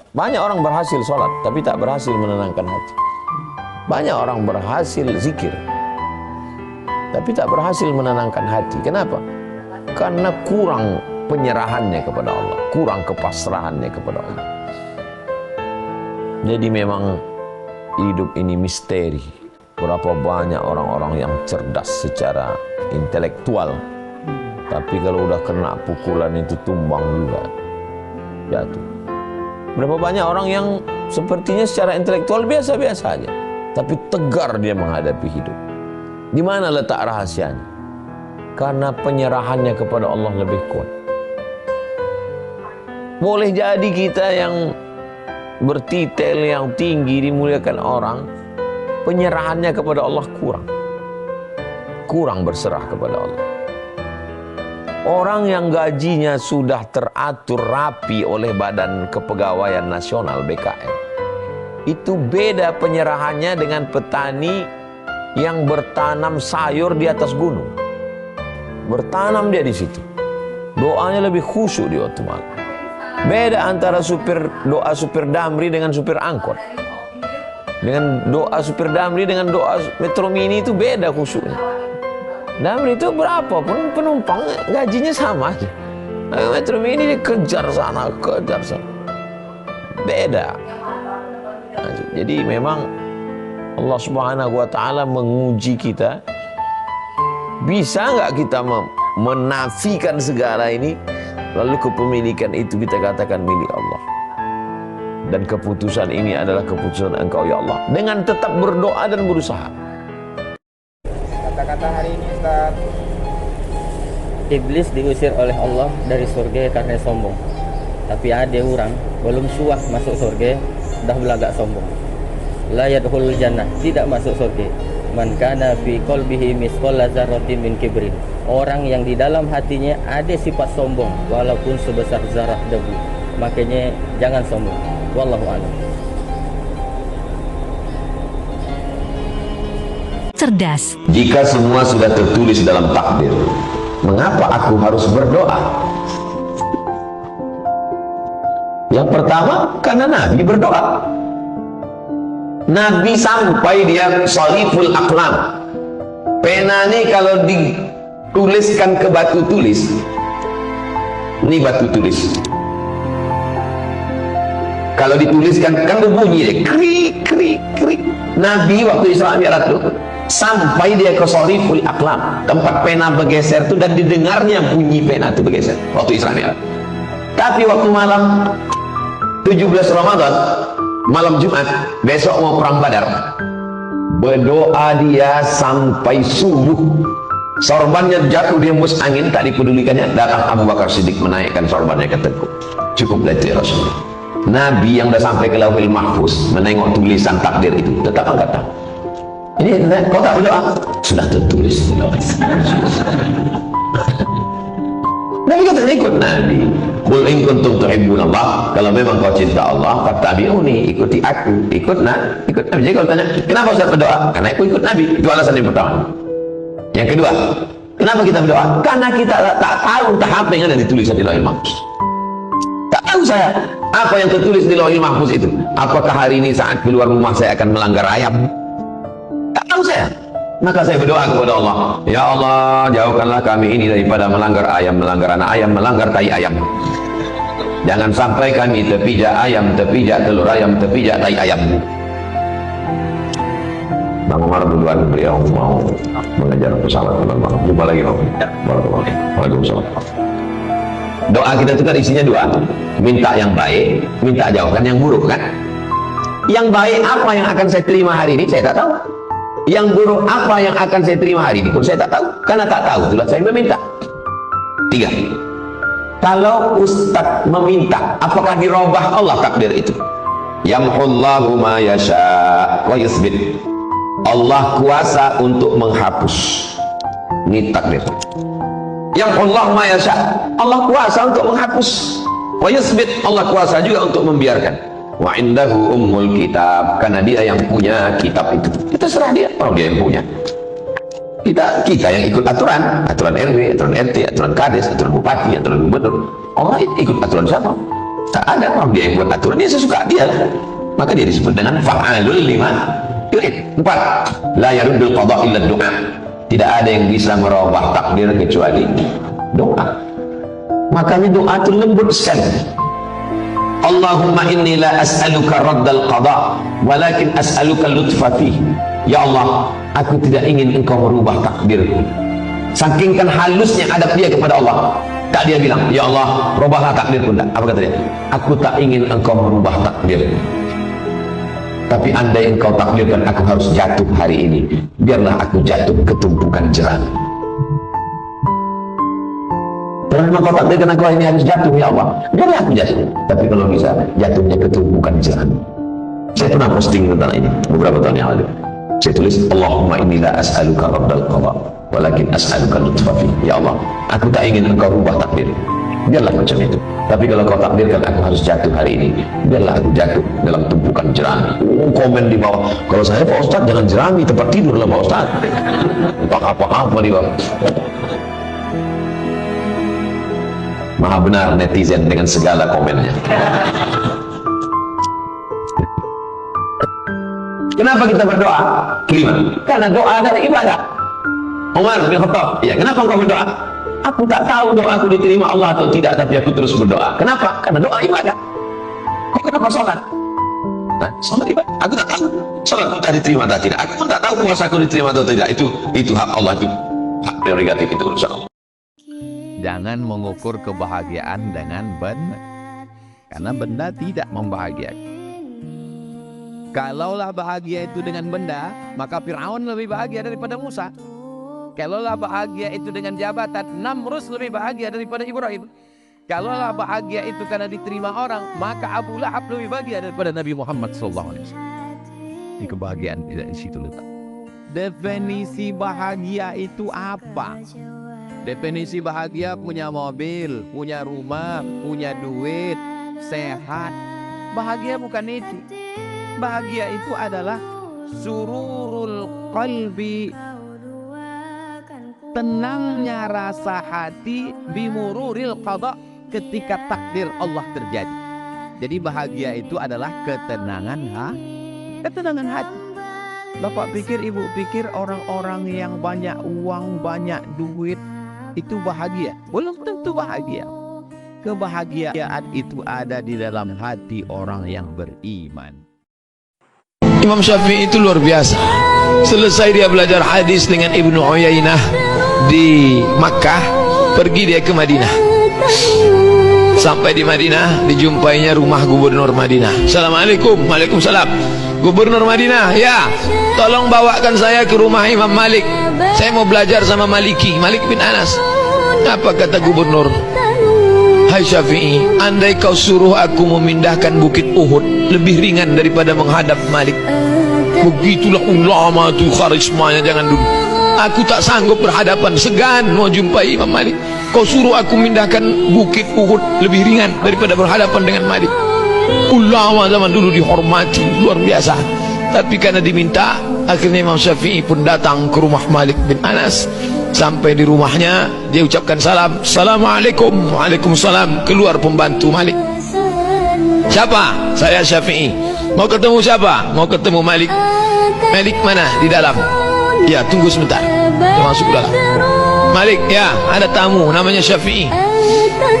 Banyak orang berhasil sholat, tapi tak berhasil menenangkan hati. Banyak orang berhasil zikir, tapi tak berhasil menenangkan hati. Kenapa? Karena kurang penyerahannya kepada Allah, kurang kepasrahannya kepada Allah. Jadi memang hidup ini misteri. Berapa banyak orang-orang yang cerdas secara intelektual, tapi kalau udah kena pukulan itu tumbang juga, jatuh. Berapa banyak orang yang sepertinya secara intelektual biasa-biasa aja, tapi tegar dia menghadapi hidup. Di mana letak rahasianya? Karena penyerahannya kepada Allah lebih kuat. Boleh jadi kita yang bertitel, yang tinggi, dimuliakan orang, penyerahannya kepada Allah kurang berserah kepada Allah. Orang yang gajinya sudah teratur rapi oleh Badan Kepegawaian Nasional BKN, itu beda penyerahannya dengan petani yang bertanam sayur di atas gunung. Bertanam dia di situ, doanya lebih khusyuk di waktu malam. Beda antara doa supir damri dengan supir angkot. Dengan doa supir damri dengan doa metro mini itu beda khusyuknya. Damri itu berapapun penumpang gajinya sama aja. Metro mini dikejar sana, kejar sana. Beda. Nah, jadi memang Allah Subhanahu wa Ta'ala menguji kita. Bisa nggak kita menafikan segala ini, lalu kepemilikan itu kita katakan milik Allah, dan keputusan ini adalah keputusan Engkau ya Allah, dengan tetap berdoa dan berusaha. Kata-kata hari ini Ustaz. Iblis diusir oleh Allah dari surga karena sombong. Tapi ada orang belum suah masuk surga, dah belagak sombong. La yadkhulul jannah, tidak masuk surga. Man kana fi qalbihi misqal dzarratin min kibrin. Orang yang di dalam hatinya ada sifat sombong walaupun sebesar zarah debu. Makanya jangan sombong. Wallahu a'lam. Cerdas. Jika semua sudah tertulis dalam takdir, mengapa aku harus berdoa? Yang pertama, karena Nabi berdoa. Nabi sampai dia shariful aqlam. Pena ini kalau dituliskan ke batu tulis, ini batu tulis. Kalau dituliskan kan berbunyi deh, krik krik krik. Nabi waktu Isra Mi'raj itu sampai dia ke shariful aqlam, tempat pena bergeser itu, dan didengarnya bunyi pena itu bergeser waktu Isra Mi'raj. Tapi waktu malam 17 Ramadan, malam Jumat, besok mau perang Badar, berdoa dia sampai subuh. Sorbannya jatuh di hembus angin, tak dipedulikannya. Datang Abu Bakar Siddiq menaikkan sorbannya ke tengkuk. Cukuplah itu ya Rasulullah. Nabi yang sudah sampai ke Lauhil Mahfuz menengok tulisan takdir itu, tetap angkat tangan. Ini kau tak berdoa? Sudah tertulis di Lauhil Mahfuz. Nabi kata ikut Nabi. Qul in kuntum tuhibbunallah, kalau memang kau cinta Allah, fattabi'uni, ikuti aku. Ikut Nabi. Jadi kalau tanya, kenapa Ustaz berdoa? Karena aku ikut Nabi. Itu alasan yang pertama. Yang kedua, kenapa kita berdoa? Karena kita tak tahu apa yang ada ditulis di Lauhil Mahfuz. Tak tahu saya apa yang tertulis di Lauhil Mahfuz itu. Apakah hari ini saat keluar rumah saya akan melanggar ayam? Tak tahu saya. Maka saya berdoa kepada Allah, ya Allah, jauhkanlah kami ini daripada melanggar ayam, melanggar anak ayam, melanggar tai ayam. Jangan sampai kami terpijak ayam, terpijak telur ayam, terpijak tai ayam. Bang Umar duluan, beliau mau mengajar pesawat penerbang. Jumpa lagi Bang. Waalaikumsalam. Doa kita itu kan isinya dua, minta yang baik, minta jauhkan yang buruk kan. Yang baik apa yang akan saya terima hari ini, saya tak tahu. Yang buruk apa yang akan saya terima hari ini pun saya tak tahu. Karena tak tahu, itulah saya meminta. Tiga, kalau Ustadz meminta, apakah dirubah Allah takdir itu? Yamhullahu ma yasha' wa yusbit. Allah kuasa untuk menghapus. Ini takdir. Yamhullahu ma yasha', Allah kuasa untuk menghapus. Wa yusbit, Allah kuasa juga untuk membiarkan. Wa indahu ummul kitab, karena dia yang punya kitab itu. Kita serah dia, kalau dia yang punya. Kita yang ikut aturan RW, aturan RT, aturan kades, aturan bupati, aturan gubernur. Allah ikut aturan siapa? Tak ada orang dia yang buat aturan, dia sesuka dia. Maka dia disebut dengan fa'alul lima yurid. 4. La yaruddul qada illa du'a. Tidak ada yang bisa merubah takdir kecuali doa. Makanya doa itu lembut sekali. Allahumma inni la as'aluka raddal qada walakin as'aluka lutfa fihi. Ya Allah, aku tidak ingin engkau merubah takdirku. Saking kan halusnya adab dia kepada Allah, tak dia bilang, ya Allah, rubahlah takdirku. Tak. Apa kata dia? Aku tak ingin engkau merubah takdirku, tapi andai engkau takdirkan aku harus jatuh hari ini, biarlah aku jatuh ke tumpukan jerami. Kalau memang kau takdirkan aku ini harus jatuh, ya Allah, biarlah aku jatuh. Tapi kalau bisa, jatuhnya ke tumpukan jerami. Saya pernah posting tentang ini beberapa tahun yang lalu. Saya tulis, Allahumma inni la as'aluka raddal qada walakin as'aluka lutfa fi. Ya Allah, aku tak ingin engkau rubah takdir, biarlah macam itu. Tapi kalau kau takdirkan aku harus jatuh hari ini, biarlah aku jatuh dalam tumpukan jerami. Komen di bawah, kalau saya Pak Ustadz jangan jerami, tempat tidur lah Pak Ustadz. Apa-apa di bawah. Maha benar netizen dengan segala komennya. Kenapa kita berdoa? Kelima, karena doa adalah ibadah. Umar bin Khattab, ya, kenapa engkau berdoa? Aku tak tahu doaku diterima Allah atau tidak, tapi aku terus berdoa. Kenapa? Karena doa ibadah. Kok kenapa sholat? Nah, sholat ibadah. Aku tak tahu sholatku tak diterima atau tidak. Aku pun tak tahu puasaku diterima atau tidak. Itu hak Allah, itu hak prerogatif, itu urusan Allah. Jangan mengukur kebahagiaan dengan benda, karena benda tidak membahagiakan. Kalaulah bahagia itu dengan benda, maka Fir'aun lebih bahagia daripada Musa. Kalaulah bahagia itu dengan jabatan, Namrus lebih bahagia daripada Ibrahim. Kalaulah bahagia itu karena diterima orang, maka Abu Lahab lebih bahagia daripada Nabi Muhammad SAW. Di kebahagiaan tidak di situ letak. Definisi bahagia itu apa? Definisi bahagia punya mobil, punya rumah, punya duit, sehat. Bahagia bukan itu. Bahagia itu adalah sururul qalbi, tenangnya rasa hati, bimururil qada, ketika takdir Allah terjadi. Jadi bahagia itu adalah ketenangan hati. Bapak pikir, ibu pikir orang-orang yang banyak uang, banyak duit itu bahagia? Belum tentu bahagia. Kebahagiaan itu ada di dalam hati orang yang beriman. Imam Syafi'i itu luar biasa. Selesai dia belajar hadis dengan Ibnu Uyainah di Makkah, pergi dia ke Madinah. Sampai di Madinah, dijumpainya rumah gubernur Madinah. Assalamualaikum. Waalaikumsalam. Gubernur Madinah, ya, tolong bawakan saya ke rumah Imam Malik. Saya mau belajar sama Maliki, Malik bin Anas. Apa kata gubernur? Hai Syafi'i, andai kau suruh aku memindahkan bukit Uhud, lebih ringan daripada menghadap Malik. Begitulah ulama itu karismanya, jangan dulu. Aku tak sanggup berhadapan, segan mau jumpai Imam Malik. Kau suruh aku mindahkan bukit Uhud, lebih ringan daripada berhadapan dengan Malik. Ulama zaman dulu dihormati, luar biasa. Tapi karena diminta, akhirnya Imam Syafi'i pun datang ke rumah Malik bin Anas. Sampai di rumahnya, dia ucapkan salam. Assalamualaikum. Waalaikumsalam. Keluar pembantu Malik. Siapa? Saya Syafi'i. Mau ketemu siapa? Mau ketemu Malik. Malik mana? Di dalam. Ya, tunggu sebentar. Dia masuk ke dalam. Malik, ya, ada tamu namanya Syafi'i.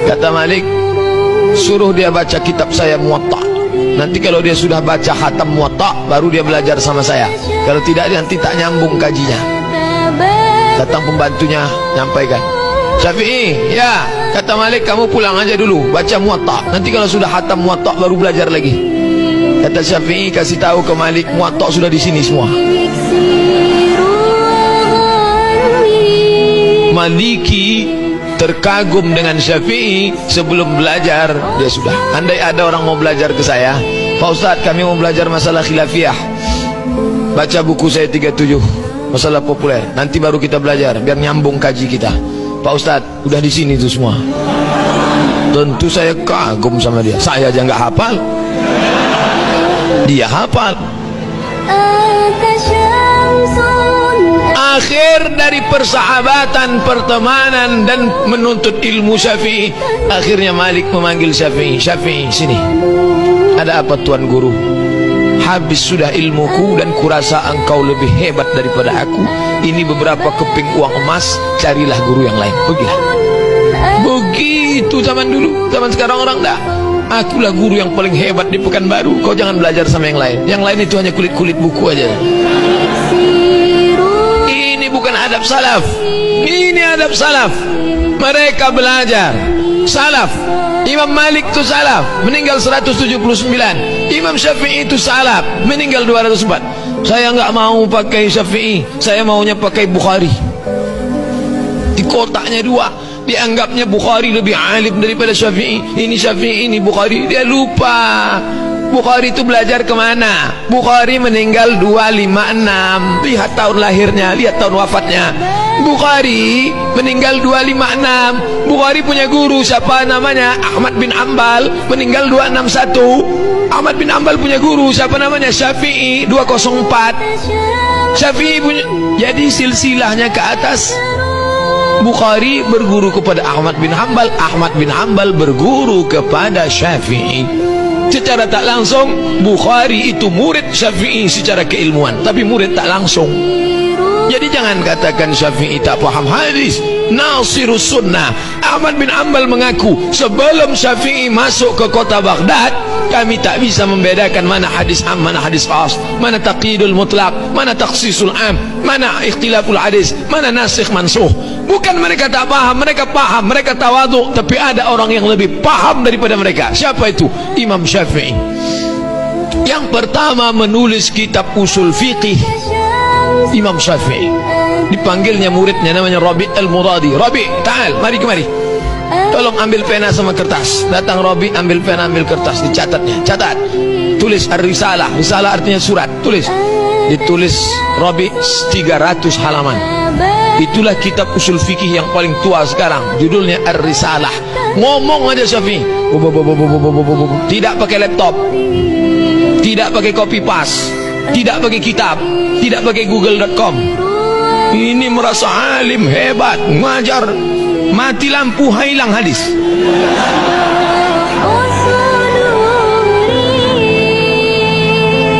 Kata Malik, suruh dia baca kitab saya Muwatta. Nanti kalau dia sudah baca khatam Muwatta, baru dia belajar sama saya. Kalau tidak, nanti tak nyambung kajinya. Datang pembantunya, nyampaikan, Syafi'i, ya, kata Malik, kamu pulang aja dulu, baca Muwatta. Nanti kalau sudah khatam Muwatta, baru belajar lagi. Kata Syafi'i, kasih tahu ke Malik, Muwatta sudah di sini semua. Maliki terkagum dengan Syafi'i. Sebelum belajar, dia sudah, andai ada orang mau belajar ke saya, Pak Ustadz, kami mau belajar masalah khilafiyah, baca buku saya 37, masalah populer, nanti baru kita belajar, biar nyambung kaji kita. Pak Ustadz, udah di sini tuh semua. Tentu saya kagum sama dia. Saya aja nggak hafal, dia hafal. Akhir dari persahabatan, pertemanan dan menuntut ilmu Syafi'i, akhirnya Malik memanggil Syafi'i. Syafi'i, sini. Ada apa Tuan Guru? Habis sudah ilmuku dan kurasa engkau lebih hebat daripada aku. Ini beberapa keping uang emas, carilah guru yang lain. Pergilah. Begitu zaman dulu. Zaman sekarang orang dah. Akulah guru yang paling hebat di Pekanbaru. Kau jangan belajar sama yang lain. Yang lain itu hanya kulit-kulit buku aja. Ini bukan adab salaf. Ini adab salaf. Mereka belajar. Salaf. Imam Malik itu salaf, meninggal 179. Imam Syafi'i itu salaf, meninggal 204. Saya enggak mau pakai Syafi'i, saya maunya pakai Bukhari. Di kotaknya dua, dianggapnya Bukhari lebih alim daripada Syafi'i. Ini Syafi'i, ini Bukhari. Dia lupa Bukhari itu belajar kemana. Bukhari meninggal 256. Lihat tahun lahirnya, lihat tahun wafatnya. Bukhari meninggal 256. Bukhari punya guru siapa namanya? Ahmad bin Ambal, meninggal 261. Ahmad bin Ambal punya guru siapa namanya? Syafi'i, 204. Syafi'i punya, jadi silsilahnya ke atas. Bukhari berguru kepada Ahmad bin Ambal, Ahmad bin Ambal berguru kepada Syafi'i. Secara tak langsung Bukhari itu murid Syafi'i secara keilmuan, tapi murid tak langsung. Jadi jangan katakan Syafi'i tak paham hadis. Nasirus sunnah. Ahmad bin Ambal mengaku sebelum Syafi'i masuk ke kota Baghdad, kami tak bisa membedakan mana hadis am, mana hadis khas, mana taqyidul mutlaq, mana takhsisul am, mana ikhtilaful hadis, mana nasikh mansukh. Bukan mereka tak paham, mereka paham, mereka tawadhu, tapi ada orang yang lebih paham daripada mereka. Siapa itu? Imam Syafi'i. Yang pertama menulis kitab usul fiqih, Imam Syafi'i. Dipanggilnya muridnya namanya Rabi' al-Muradi. Rabi', ta'al, mari kemari. Tolong ambil pena sama kertas. Datang Rabi', ambil pena, ambil kertas, dicatatnya. Catat. Tulis Ar-Risalah. Risalah artinya surat. Tulis. Ditulis Rabi' 300 halaman. Itulah kitab usul fikih yang paling tua sekarang. Judulnya Ar-Risalah. Ngomong aja Syafi'i. Tidak pakai laptop, tidak pakai copy paste, tidak pakai kitab, tidak pakai google.com. Ini merasa alim hebat, ngajar, mati lampu hilang hadis.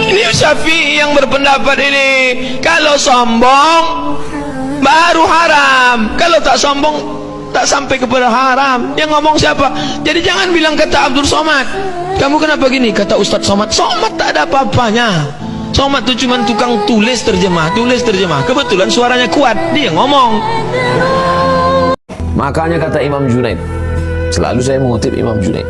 Ini Syafi'i yang berpendapat ini. Kalau sombong baru haram, kalau tak sombong tak sampai kepada haram. Yang ngomong siapa? Jadi jangan bilang kata Abdul Somad, kamu kenapa gini? Kata Ustadz Somad, Somad tak ada apa-apanya. Somad itu cuma tukang tulis terjemah. Kebetulan suaranya kuat, dia ngomong. Makanya kata Imam Junaid, selalu saya mengutip Imam Junaid,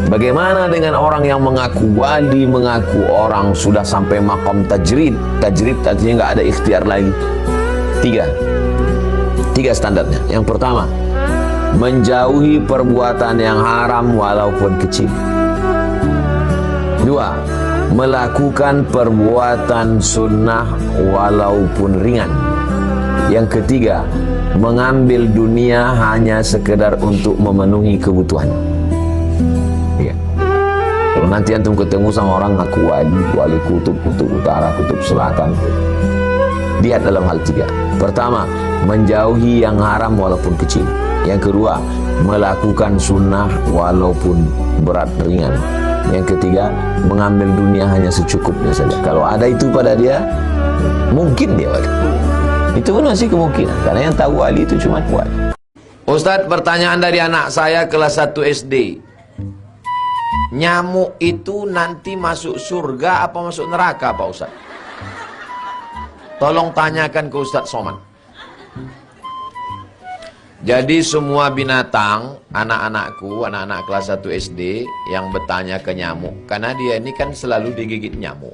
bagaimana dengan orang yang mengaku wali, mengaku orang sudah sampai maqam tajrid. Tajrid artinya nggak ada ikhtiar lagi. Tiga standarnya. Yang pertama, menjauhi perbuatan yang haram walaupun kecil. Dua, melakukan perbuatan sunnah walaupun ringan. Yang ketiga, mengambil dunia hanya sekedar untuk memenuhi kebutuhan. Ya. Kalau nanti antum ketemu sama orang ngaku wali kutub utara, kutub selatan, lihat dalam hal tiga. Pertama, menjauhi yang haram walaupun kecil. Yang kedua, melakukan sunnah walaupun berat ringan. Yang ketiga, mengambil dunia hanya secukupnya saja. Kalau ada itu pada dia, mungkin dia wali. Itu pun masih kemungkinan, karena yang tahu wali itu cuma wali. Ustadz, pertanyaan dari anak saya kelas 1 SD. Nyamuk itu nanti masuk surga apa masuk neraka Pak Ustadz? Tolong tanyakan ke Ustadz Somad. Jadi semua binatang, anak-anakku, anak-anak kelas 1 SD yang bertanya ke nyamuk, karena dia ini kan selalu digigit nyamuk.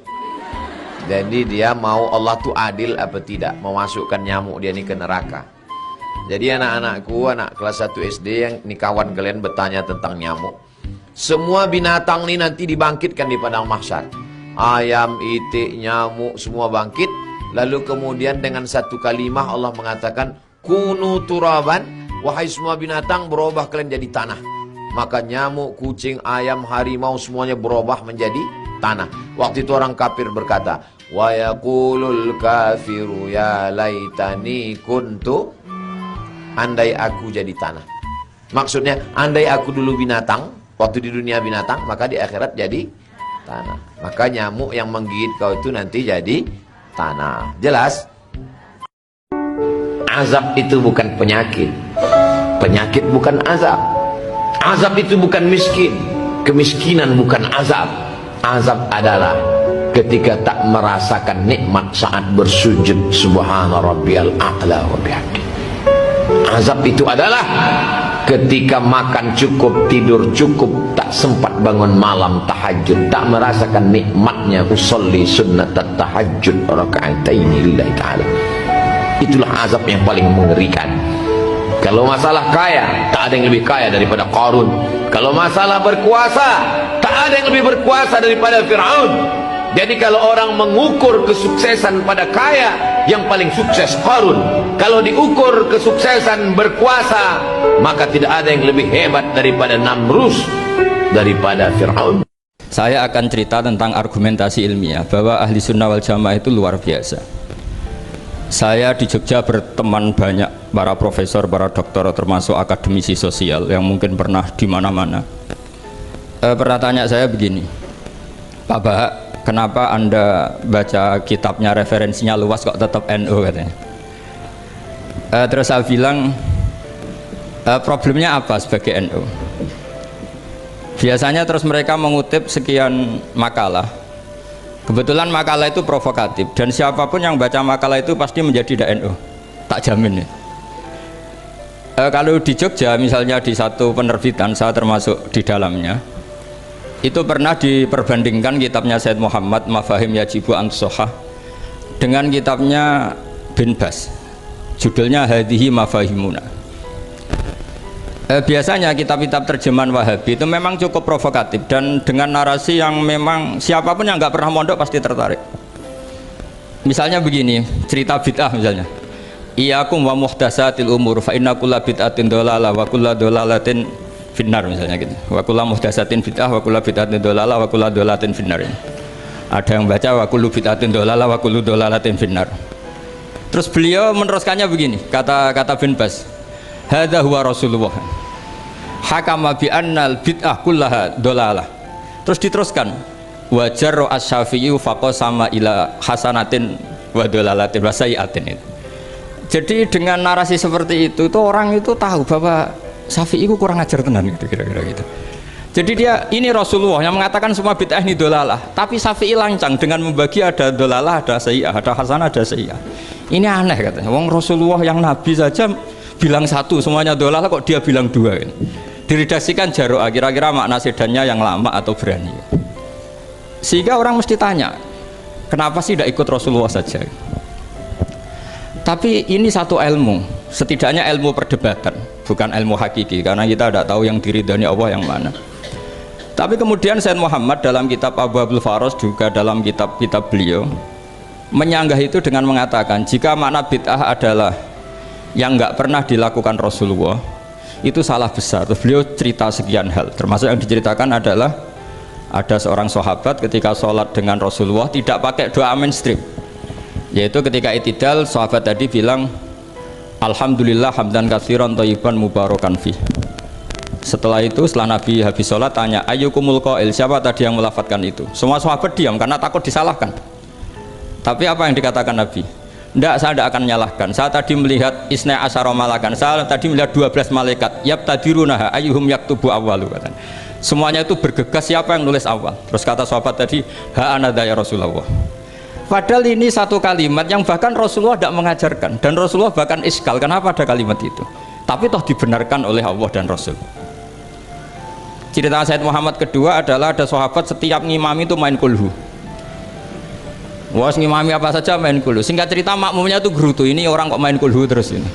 Jadi dia mau Allah tuh adil apa tidak, memasukkan nyamuk dia ini ke neraka. Jadi anak-anakku, anak kelas 1 SD yang ini kawan kalian bertanya tentang nyamuk. Semua binatang ini nanti dibangkitkan di padang mahsyar. Ayam, itik, nyamuk, semua bangkit. Lalu kemudian dengan satu kalimah Allah mengatakan, kunu turaban, wahai semua binatang berubah kalian jadi tanah. Maka nyamuk, kucing, ayam, harimau semuanya berubah menjadi tanah. Waktu itu orang kafir berkata, wa yaqulul kafiru ya laitani kuntu, andai aku jadi tanah. Maksudnya andai aku dulu binatang, waktu di dunia binatang, maka di akhirat jadi tanah. Maka nyamuk yang menggigit kau itu nanti jadi tanah. Jelas? Azab itu bukan penyakit. Penyakit bukan azab. Azab itu bukan miskin. Kemiskinan bukan azab. Azab adalah ketika tak merasakan nikmat saat bersujud subhana rabbiyal a'la wa bihamdi. Azab itu adalah ketika makan cukup, tidur cukup, tak sempat bangun malam tahajud, tak merasakan nikmatnya usolli sunnat tahajud raka'ataini lillahi ta'ala. Itulah azab yang paling mengerikan. Kalau masalah kaya, tak ada yang lebih kaya daripada Qarun. Kalau masalah berkuasa, tak ada yang lebih berkuasa daripada Fir'aun. Jadi kalau orang mengukur kesuksesan pada kaya, yang paling sukses Qarun. Kalau diukur kesuksesan berkuasa, maka tidak ada yang lebih hebat daripada Namrus, daripada Fir'aun. Saya akan cerita tentang argumentasi ilmiah bahwa ahli sunnah wal jamaah itu luar biasa. Saya di Jogja berteman banyak para profesor, para doktor, termasuk akademisi sosial yang mungkin pernah di mana-mana. Pernah tanya saya begini, Pak Bahak, kenapa Anda baca kitabnya referensinya luas kok tetap NU katanya. Terus saya bilang, problemnya apa sebagai NU? Biasanya terus mereka mengutip sekian makalah. Kebetulan makalah itu provokatif dan siapapun yang baca makalah itu pasti menjadi NU, tak jamin ya. Kalau di Jogja misalnya di satu penerbitan, saya termasuk di dalamnya, itu pernah diperbandingkan kitabnya Said Muhammad Mafahim Yajibu Antusohah dengan kitabnya Bin Bas, judulnya Hadihi Mafahimuna. Biasanya kitab-kitab terjemahan Wahabi itu memang cukup provokatif dan dengan narasi yang memang siapapun yang nggak pernah mondok pasti tertarik. Misalnya begini, cerita bid'ah misalnya, Iyakum wa muhdasatil umur fa inna kulla bid'atin dolalah wa kulla dolalatin finnar, misalnya gitu. Wa kulla muhdasatin bid'ah wa kulla bid'atin dolalah wa kulla dolalatin finnar. Ada yang baca wa kullu bid'atin dolalah wa kullu dolalatin finnar. Terus beliau meneruskannya begini, kata Bin Bas, hadza huwa Rasulullah hakama bi annal bid'ah kullaha dolalah. Terus diteruskan wajar as-Syafi'i faqasama ila hasanatin wa dolalatin wa sayyi'atin. Jadi dengan narasi seperti itu tuh orang itu tahu bahwa Syafi'i itu kurang ajar tenan gitu, kira-kira gitu. Jadi dia, ini Rasulullah yang mengatakan semua bid'ah ini dolalah, tapi Syafi'i lancang dengan membagi ada dolalah, ada sayyi'ah, ada hasanah, ada sayyi'ah. Ini aneh katanya. Wong Rasulullah yang Nabi saja bilang satu semuanya dolalah, kok dia bilang dua gitu. Diredaksikan Jaro'ah, kira-kira makna sedannya yang lama atau berani. Sehingga orang mesti tanya, kenapa sih tidak ikut Rasulullah saja? Tapi ini satu ilmu, setidaknya ilmu perdebatan, bukan ilmu hakiki, karena kita tidak tahu yang diridhani Allah yang mana. Tapi kemudian Said Muhammad dalam kitab Abu Abdul Faros, juga dalam kitab-kitab beliau menyanggah itu dengan mengatakan, jika makna bid'ah adalah yang nggak pernah dilakukan Rasulullah, itu salah besar. Terus beliau cerita sekian hal, termasuk yang diceritakan adalah ada seorang sahabat ketika sholat dengan Rasulullah tidak pakai doa mainstream, yaitu ketika itidal sahabat tadi bilang alhamdulillah hamdan katsiran thayyiban mubarakan fih. Setelah itu, setelah Nabi habis sholat tanya ayyukumul qail, siapa tadi yang melafadzkan itu? Semua sahabat diam karena takut disalahkan. Tapi apa yang dikatakan Nabi? Tidak, saya tidak akan menyalahkan. Saya tadi melihat isna asyara malakan. Saya tadi melihat 12 malaikat. Yabtadirunaha ayyuhum yaktubu awwalu. Semuanya itu bergegas siapa yang nulis awal. Terus kata sahabat tadi, ha anadha ya Rasulullah. Padahal ini satu kalimat yang bahkan Rasulullah tidak mengajarkan, dan Rasulullah bahkan iskal kenapa ada kalimat itu. Tapi toh dibenarkan oleh Allah dan Rasul. Cerita Said Muhammad kedua adalah ada sahabat setiap ngimami itu main kulhu. Wah, ngimami apa saja main kulhu. Singkat cerita makmumnya itu gerutu, ini orang kok main kulhu terus ini.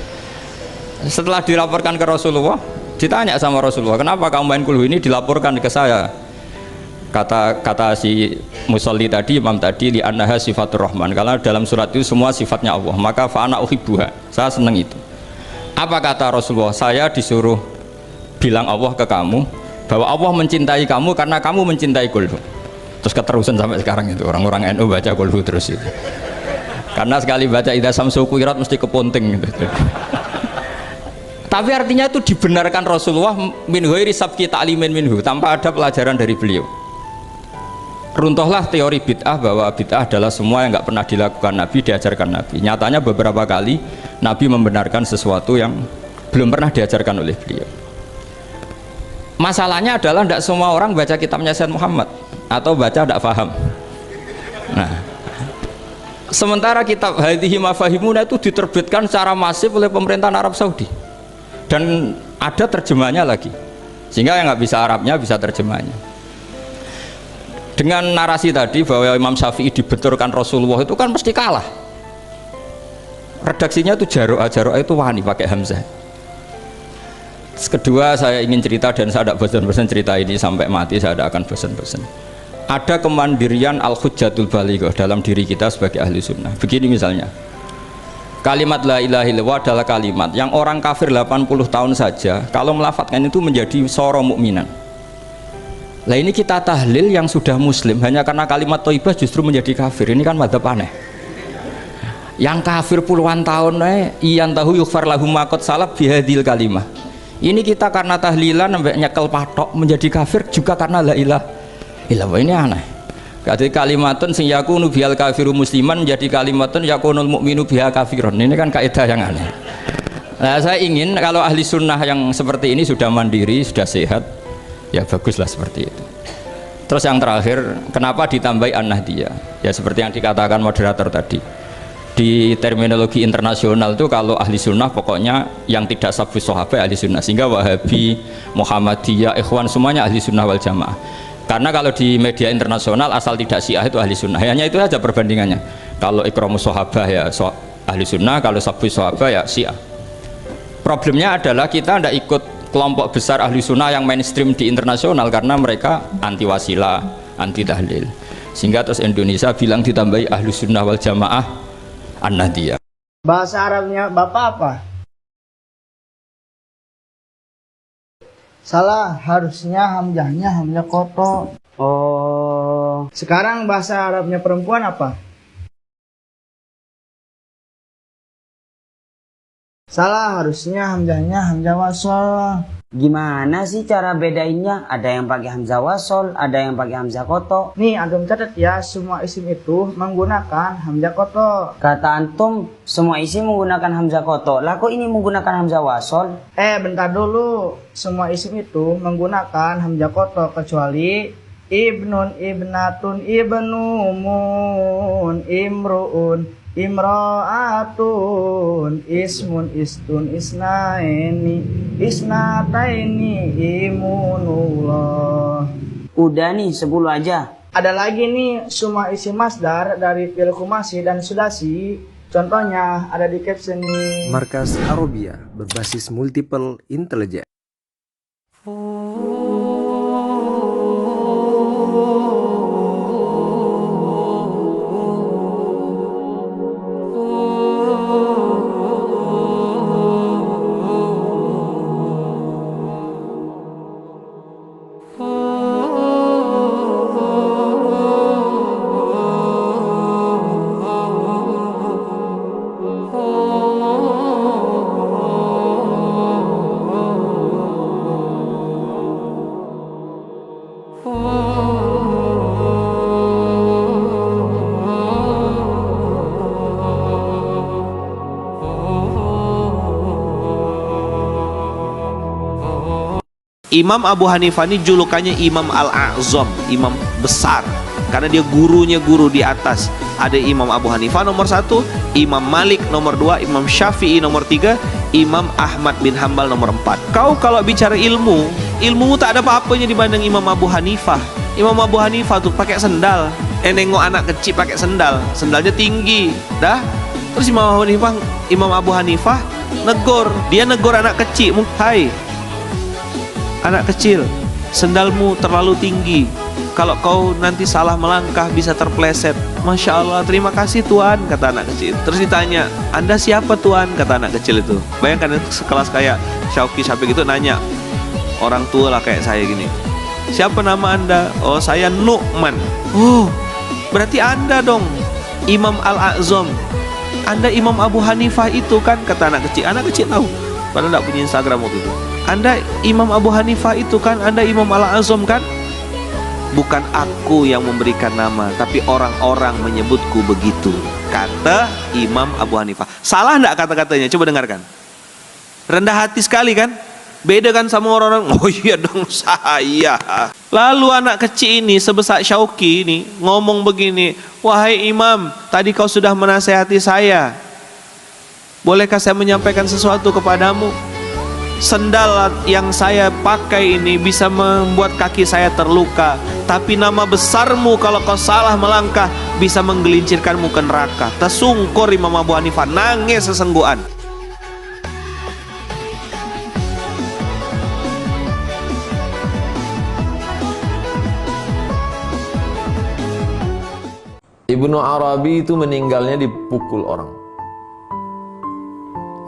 Setelah dilaporkan ke Rasulullah, ditanya sama Rasulullah, kenapa kamu main kulhu? Ini dilaporkan ke saya. Kata si musolli tadi, imam tadi, li annaha sifatur rahman, karena dalam surat itu semua sifatnya Allah, maka fa'ana uhibbuha, saya senang itu. Apa kata Rasulullah? Saya disuruh bilang Allah ke kamu bahwa Allah mencintai kamu karena kamu mencintai kulhu. Terus keterusan sampai sekarang itu orang-orang NU baca kulhu terus itu. Karena sekali baca idza samsu kuwirat mesti keponting gitu. Tapi artinya itu dibenarkan Rasulullah min ghairi sabqi ta'limin minhu, tanpa ada pelajaran dari beliau. Runtuhlah teori bid'ah bahwa bid'ah adalah semua yang nggak pernah dilakukan Nabi diajarkan Nabi. Nyatanya beberapa kali Nabi membenarkan sesuatu yang belum pernah diajarkan oleh beliau. Masalahnya adalah tidak semua orang baca kitabnya Sayyid Muhammad atau baca tidak paham. Nah, sementara kitab Hadhihi Mafahimuna itu diterbitkan secara masif oleh pemerintahan Arab Saudi dan ada terjemahnya lagi, sehingga yang nggak bisa Arabnya bisa terjemahnya. Dengan narasi tadi bahwa Imam Syafi'i dibenturkan Rasulullah itu kan mesti kalah. Redaksinya itu Jaro'ah itu wani pakai hamzah. Kedua, saya ingin cerita dan saya tidak bosan-bosan cerita ini sampai mati, saya tidak akan bosan-bosan. Ada kemandirian al-hujjatul balighah dalam diri kita sebagai ahli sunnah. Begini misalnya, kalimat la ilaha illallah adalah kalimat yang orang kafir 80 tahun saja kalau melafadzkan itu menjadi soro mukminan. Lah ini kita tahlil yang sudah muslim hanya karena kalimat thayyibah justru menjadi kafir. Ini kan madzhab aneh. Yang kafir puluhan tahun iyan tahu yughfar lahum ma qad salaf bihadil kalimah. Ini kita karena tahlilan sampai nyekel patok menjadi kafir juga karena la ilaha illallah. Ini aneh. Jadi kalimatun sing yakunu bihal kafiru musliman menjadi kalimatun yakunul mukminu biha kafirun. Ini kan kaidah yang aneh. Nah, saya ingin kalau ahli sunnah yang seperti ini sudah mandiri, sudah sehat, ya baguslah seperti itu. Terus yang terakhir, kenapa ditambahi an-nahdiyah? Ya seperti yang dikatakan moderator tadi. Di terminologi internasional itu kalau ahli sunnah pokoknya yang tidak sabus sahabat ahli sunnah, sehingga Wahabi, Muhammadiyah, Ikhwan semuanya ahli sunnah wal jamaah. Karena kalau di media internasional asal tidak Syiah itu ahli sunnah, hanya itu saja perbandingannya. Kalau ikramus sahabat ya ahli sunnah, kalau sabus sahabat ya Syiah. Problemnya adalah kita tidak ikut kelompok besar ahli sunnah yang mainstream di internasional karena mereka anti wasilah, anti tahlil, sehingga terus Indonesia bilang ditambahi ahli sunnah wal jamaah an-nahdiyah. Bahasa Arabnya Bapak apa? Salah, harusnya hamzahnya hamzah koto. Oh. Sekarang bahasa Arabnya perempuan apa? Salah, harusnya hamzahnya hamzah wasol. Gimana sih cara bedainnya? Ada yang pakai hamzah wasol, ada yang pakai hamzah koto. Nih, antum catat ya, semua isim itu menggunakan hamzah koto. Kata antum, semua isim menggunakan hamzah koto. Lah kok ini menggunakan hamzah wasol? Bentar dulu. Semua isim itu menggunakan hamzah koto kecuali ibnun, ibnatun, ibnumun, imruun, imro'atun, ismun, istun, isnaini, isnataini, imunullah. Udah nih 10 aja. Ada lagi nih semua isim masdar dari fi'il khumasi dan sudasi. Contohnya ada di caption nih. Markas Arabia berbasis multiple intelligence. Imam Abu Hanifah ini julukannya Imam Al-A'zam, imam besar, karena dia gurunya guru di atas. Ada Imam Abu Hanifah nomor 1, Imam Malik nomor 2, Imam Syafi'i nomor 3, Imam Ahmad bin Hambal nomor 4. Kau kalau bicara ilmumu tak ada apa-apanya dibanding Imam Abu Hanifah. Imam Abu Hanifah tuh pakai sendal, nengok anak kecil pakai sendal, sendalnya tinggi, dah. Terus Imam Abu Hanifah negor anak kecil, hai anak kecil, sendalmu terlalu tinggi. Kalau kau nanti salah melangkah bisa terpleset. Masya Allah, terima kasih Tuan, kata anak kecil. Terus ditanya, Anda siapa Tuan? Kata anak kecil itu. Bayangkan sekelas kayak Syauqi Syafik itu nanya orang tua lah kayak saya gini. Siapa nama Anda? Oh, saya Nu'man. Oh, berarti Anda dong Imam Al-A'zam. Anda Imam Abu Hanifah itu kan, kata anak kecil. Anak kecil tahu, padahal tidak punya Instagram waktu itu. Anda Imam Abu Hanifah itu kan, Anda Imam Al-A'zam kan? Bukan aku yang memberikan nama, tapi orang-orang menyebutku begitu, kata Imam Abu Hanifah. Salah enggak kata-katanya? Coba dengarkan. Rendah hati sekali kan? Beda kan sama orang-orang, oh iya dong saya. Lalu anak kecil ini sebesar Syauqi ini ngomong begini, wahai imam, tadi kau sudah menasehati saya, bolehkah saya menyampaikan sesuatu kepadamu? Sendal yang saya pakai ini bisa membuat kaki saya terluka, tapi nama besarmu kalau kau salah melangkah bisa menggelincirkanmu ke neraka. Tersungkur Imam Abu Hanifah, nangis sesenggukan. Ibnu Arabi itu meninggalnya dipukul orang.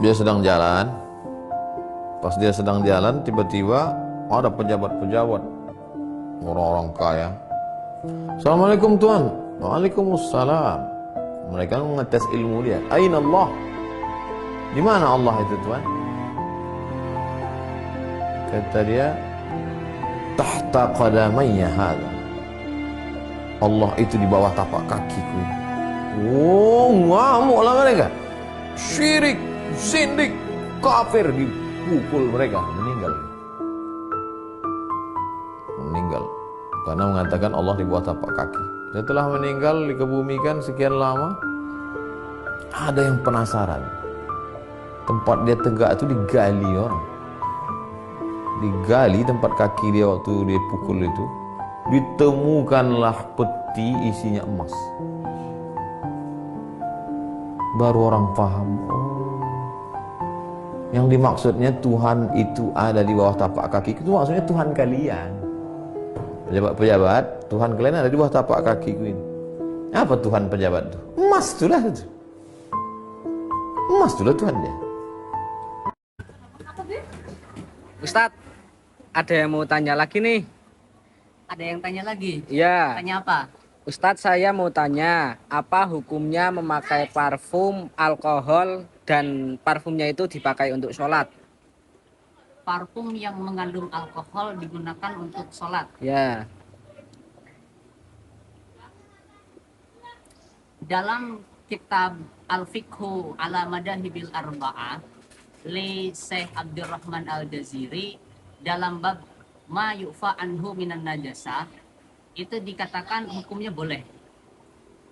Dia sedang jalan. Pas dia sedang jalan, tiba-tiba ada pejabat-pejabat, orang-orang kaya. Assalamualaikum Tuan. Waalaikumsalam. Mereka mengetes ilmu dia. Aina Allah? Di mana Allah itu Tuan? Kata dia, tahta qadamayya hadha. Allah itu di bawah tapak kakiku. Oh, ngamuklah mereka. Syirik, sindik, kafir, dipukul mereka, meninggal. Meninggal karena mengatakan Allah di bawah tapak kaki. Setelah meninggal, dikebumikan sekian lama, ada yang penasaran. Tempat dia tegak itu digali orang. Digali tempat kaki dia waktu dia pukul itu. Ditemukanlah peti isinya emas. Baru orang paham, oh, yang dimaksudnya Tuhan itu ada di bawah tapak kaki itu maksudnya Tuhan kalian. Pejabat-pejabat, Tuhan kalian ada di bawah tapak kakiku ini. Apa Tuhan pejabat itu? Emas itulah itu. Emas itulah Tuhan dia. Ustadz, ada yang mau tanya lagi nih. Ada yang tanya lagi? Iya. Tanya apa? Ustadz, saya mau tanya, apa hukumnya memakai parfum, alkohol, dan parfumnya itu dipakai untuk sholat? Parfum yang mengandung alkohol digunakan untuk sholat? Ya. Dalam kitab Al-Fiqhu ala Madahibil Arba'ah, li Syekh Abdurrahman Al-Jaziri, dalam bab ma yu'fa anhu minan najasah, itu dikatakan hukumnya boleh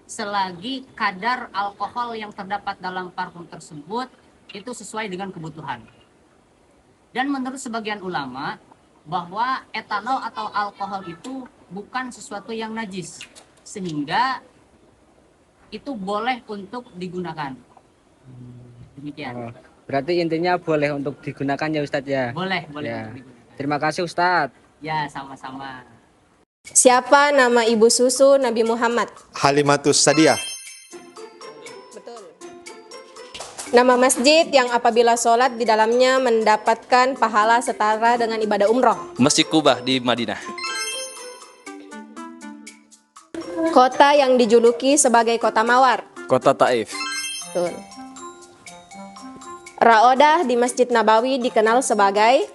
selagi kadar alkohol yang terdapat dalam parfum tersebut itu sesuai dengan kebutuhan. Dan menurut sebagian ulama bahwa etanol atau alkohol itu bukan sesuatu yang najis, sehingga itu boleh untuk digunakan. Demikian. Berarti intinya boleh untuk digunakan ya Ustadz ya? Boleh ya. Untuk digunakan. Terima kasih Ustadz. Ya, sama-sama. Siapa nama ibu susu Nabi Muhammad? Halimatus Sadiah. Betul. Nama masjid yang apabila sholat di dalamnya mendapatkan pahala setara dengan ibadah umroh? Masjid Kubah di Madinah. Kota yang dijuluki sebagai kota mawar? Kota Taif. Betul. Raodah di Masjid Nabawi dikenal sebagai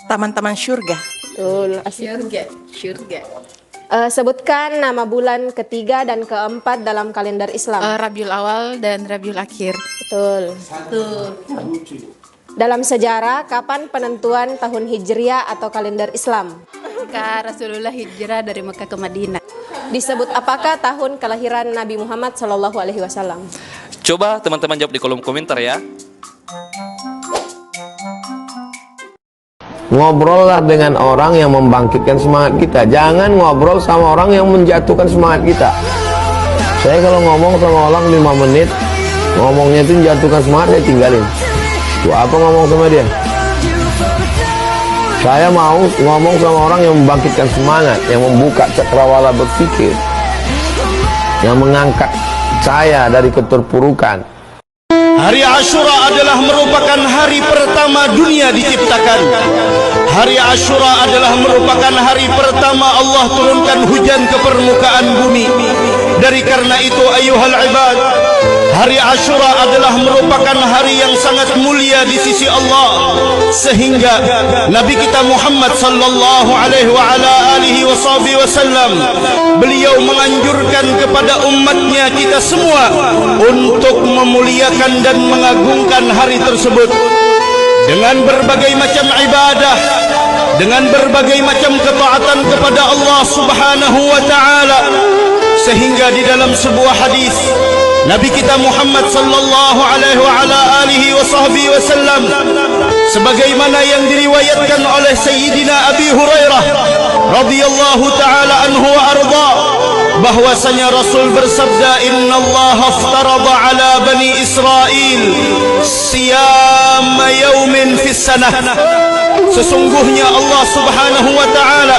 taman-taman syurga. Betul. Syurga. Sebutkan nama bulan ketiga dan keempat dalam kalender Islam. Rabiul Awal dan Rabiul Akhir. Betul. Dalam sejarah, kapan penentuan tahun Hijriah atau kalender Islam? Ketika Rasulullah hijrah dari Mekah ke Madinah. Disebut apakah tahun kelahiran Nabi Muhammad SAW? Coba teman-teman jawab di kolom komentar ya. Ngobrollah dengan orang yang membangkitkan semangat kita. Jangan ngobrol sama orang yang menjatuhkan semangat kita. Saya kalau ngomong sama orang 5 menit, ngomongnya itu menjatuhkan semangat, saya tinggalin. Tuh apa ngomong sama dia? Saya mau ngomong sama orang yang membangkitkan semangat, yang membuka cakrawala berpikir, yang mengangkat saya dari keterpurukan. Hari Ashura adalah merupakan hari pertama dunia diciptakan. Hari Ashura adalah merupakan hari pertama Allah turunkan hujan ke permukaan bumi. Dari karena itu ayuhal ibad, hari Ashura adalah merupakan hari yang sangat mulia di sisi Allah, sehingga Nabi kita Muhammad sallallahu alaihi wa ala alihi wasallam beliau menganjurkan kepada umatnya kita semua untuk memuliakan dan mengagungkan hari tersebut dengan berbagai macam ibadah, dengan berbagai macam ketaatan kepada Allah Subhanahu wa taala, sehingga di dalam sebuah hadis Nabi kita Muhammad sallallahu alaihi wa ala alihi wasallam sebagaimana yang diriwayatkan oleh Sayyidina Abi Hurairah radhiyallahu taala anhu wa arda, bahwasanya Rasul bersabda, innallaha aftarada ala bani Israil siyama yaumin fis sanah, sesungguhnya Allah Subhanahu wa taala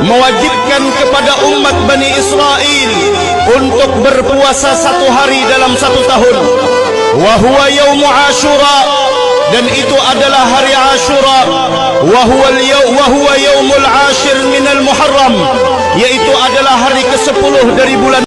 mewajibkan kepada umat Bani Israel untuk berpuasa satu hari dalam satu tahun. Wa huwa yaumu Ashura, dan itu adalah hari Ashura. Wa huwa yaumul ashir minal Muharram, yaitu adalah hari ke-10 dari bulan